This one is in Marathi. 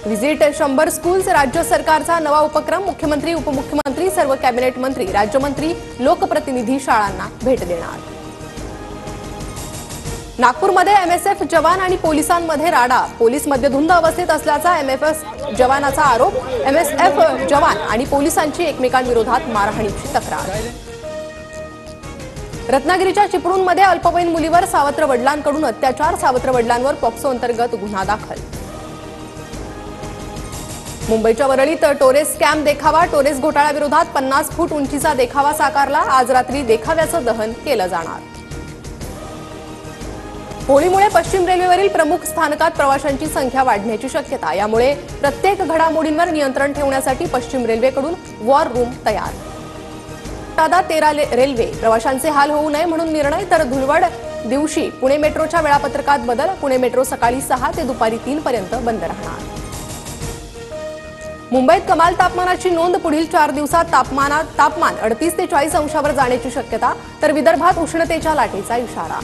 व्हिजिट 100 स्कूल्स राज्य सरकारचा नवा उपक्रम। मुख्यमंत्री, उपमुख्यमंत्री, सर्व कॅबिनेट मंत्री, राज्यमंत्री, लोकप्रतिनिधी शाळांना भेट देणार। नागपूरमध्ये एमएसएफ जवान आणि पोलिसांमध्ये राडा। पोलीस मद्यधुंद अवस्थेत असल्याचा एमएफएस जवानाचा आरोप। एमएसएफ जवान आणि पोलिसांची एकमेकांविरोधात मारहाणीची तक्रार। रत्नागिरीच्या चिपळूणमध्ये अल्पवयीन मुलीवर सावत्र वडिलांकडून अत्याचार। सावत्र वडिलांवर पॉक्सो अंतर्गत गुन्हा दाखल। मुंबईच्या वरळीत टोरेस स्कॅम देखावा। टोरेस घोटाळ्याविरोधात 50 फूट उंचीचा देखावा साकारला। आज रात्री देखाव्याचं दहन केलं जाणार। होळीमुळे पश्चिम रेल्वेवरील प्रमुख स्थानकात प्रवाशांची संख्या वाढण्याची शक्यता। यामुळे प्रत्येक घडामोडींवर नियंत्रण ठेवण्यासाठी पश्चिम रेल्वेकडून वॉर रूम तयार। दादा 13 रेल्वे प्रवाशांचे हाल होऊ नये म्हणून निर्णय। तर धुळवड दिवशी पुणे मेट्रोच्या वेळापत्रकात बदल। पुणे मेट्रो सकाळी 6 ते दुपारी 3 पर्यंत बंद राहणार। मुंबईत कमाल तापमानाची नोंद। पुढील 4 दिवसात तापमान 38 ते 40 अंशावर जाण्याची शक्यता। तर विदर्भात उष्णतेच्या लाटेचा इशारा।